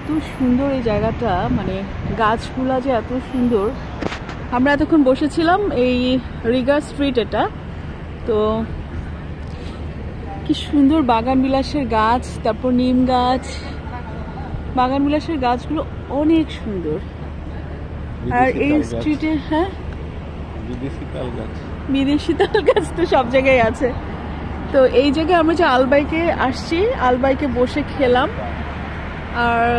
এত সুন্দর এই জায়গাটা, মানে গাছগুলা যে এত সুন্দর। আমরা এতক্ষণ বসেছিলাম এই রিগার স্ট্রিট, এটা তো কি সুন্দর বাগান বিলাসের গাছ, তারপর নিম গাছ, বাগান বিলাসের গাছগুলো অনেক সুন্দর। আর এই স্ট্রিটে হ্যাঁ বিদেশি তাল গাছ তো সব জায়গায় আছে। তো এই জায়গায় আমরা যে আলবাইকে আসছি, আলবাইকে বসে খেলাম আর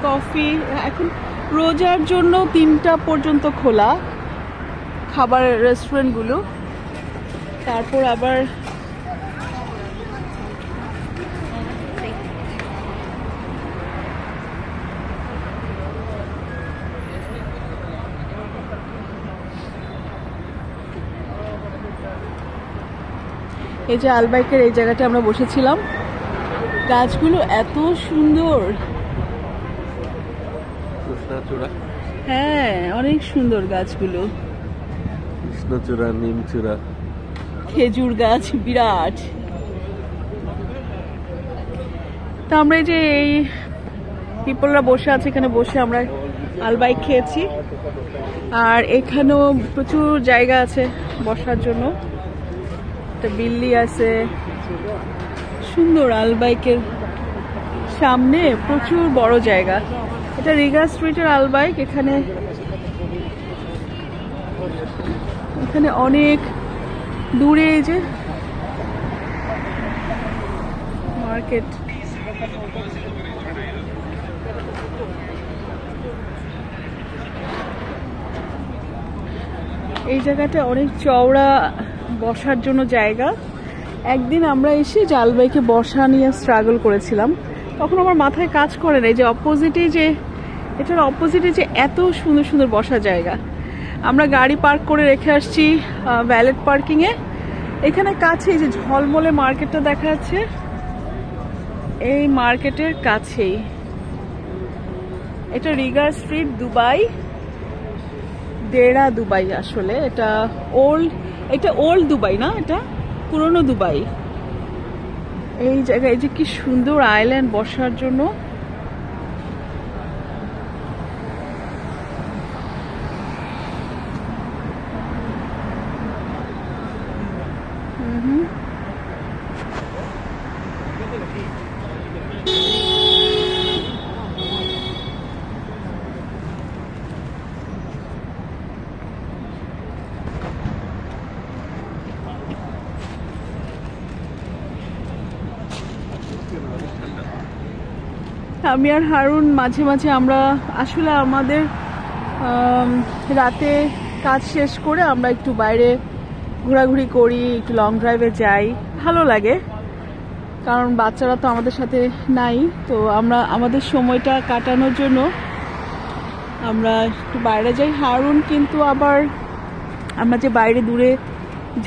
কফি। এখন রোজার জন্য 3টা পর্যন্ত খোলা খাবারের রেস্টুরেন্টগুলো। তারপর আবার এই যে আলবাইকের এই জায়গাটা আমরা বসেছিলাম, গাছগুলো এত সুন্দর। হ্যাঁ অনেক সুন্দর গাছগুলো, কৃষ্ণচূড়া, নিমচূড়া, খেজুর গাছ বিরাট। তো আমরা এই যে এই পিপলরা বসে আছে, এখানে বসে আমরা আলবাইক খেয়েছি। আর এখানেও প্রচুর জায়গা আছে বসার জন্য, একটা বিল্লি আছে সুন্দর। আলবাইকের সামনে প্রচুর বড় জায়গা। এটা রিগা স্ট্রিটের আলবাইক। এখানে এখানে অনেক দূরে এই যে মার্কেট। এই জায়গাটা অনেক চওড়া বসার জন্য জায়গা। একদিন আমরা এসে আলবাইকে বসা নিয়ে স্ট্রাগল করেছিলাম, তখন আমার মাথায় কাজ করে না যে অপোজিটে যে এটার অপোজিটে যে এত সুন্দর সুন্দর বসার জায়গা। আমরা গাড়ি পার্ক করে রেখে আসছি ভ্যালেট পার্কিংয়ে। এখানে কাছে এই যে ঝলমলে মার্কেটটা দেখা যাচ্ছে, এই মার্কেটের কাছেই। এটা রিগা স্ট্রিট, দুবাই, দেরা দুবাই। আসলে এটা ওল্ড দুবাই না, এটা পুরনো দুবাই। এই জায়গায় যে কি সুন্দর আইল্যান্ড বসার জন্য। আমি আর হারুন মাঝে মাঝে আমরা আসলে আমাদের রাতে কাজ শেষ করে আমরা একটু বাইরে ঘোরাঘুরি করি, একটু লং ড্রাইভে যাই, ভালো লাগে। কারণ বাচ্চারা তো আমাদের সাথে নাই, তো আমরা আমাদের সময়টা কাটানোর জন্য আমরা একটু বাইরে যাই। হারুন কিন্তু আবার আমরা যে বাইরে দূরে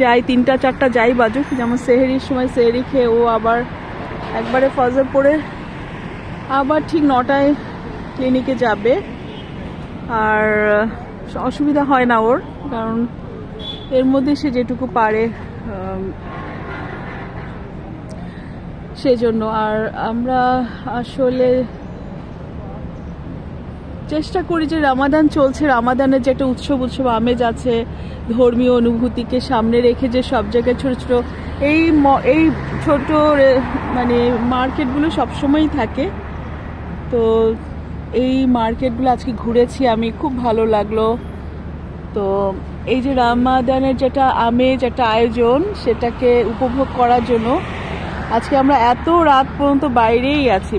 যাই 3টা 4টা যাই বাজুক, যেমন সেহেরির সময় সেহেরি খেয়ে ও আবার একবারে ফজর পড়ে আবার ঠিক 9টায় ক্লিনিকে যাবে। আর অসুবিধা হয় না ওর, কারণ এর মধ্যে সে যেটুকু পারে সেজন্য। আর আমরা আসলে চেষ্টা করি যে রামাদান চলছে, রামাদানের যে একটা উৎসব আমেজ আছে, ধর্মীয় অনুভূতিকে সামনে রেখে যে সব জায়গায় ছোট ছোট এই ছোট মানে মার্কেটগুলো সবসময়ই থাকে। তো এই মার্কেটগুলো আজকে ঘুরেছি আমি, খুব ভালো লাগলো। তো এই যে রামাদানের যেটা আমেজ, একটা আয়োজন, সেটাকে উপভোগ করার জন্য আজকে আমরা এত রাত পর্যন্ত বাইরেই আছি।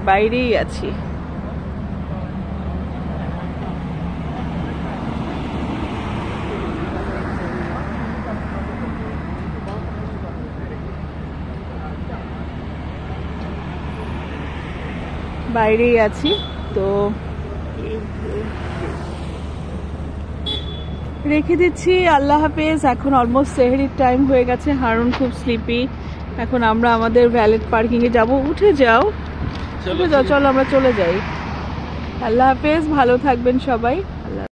তো রেখে দিচ্ছি, আল্লাহ হাফেজ। এখন অলমোস্ট সেহরির টাইম হয়ে গেছে, হারুন খুব স্লিপি। এখন আমরা আমাদের ভ্যালেট পার্কিংয়ে যাব। উঠে যাও, চলো আমরা চলে যাই। আল্লাহ হাফেজ, ভালো থাকবেন সবাই।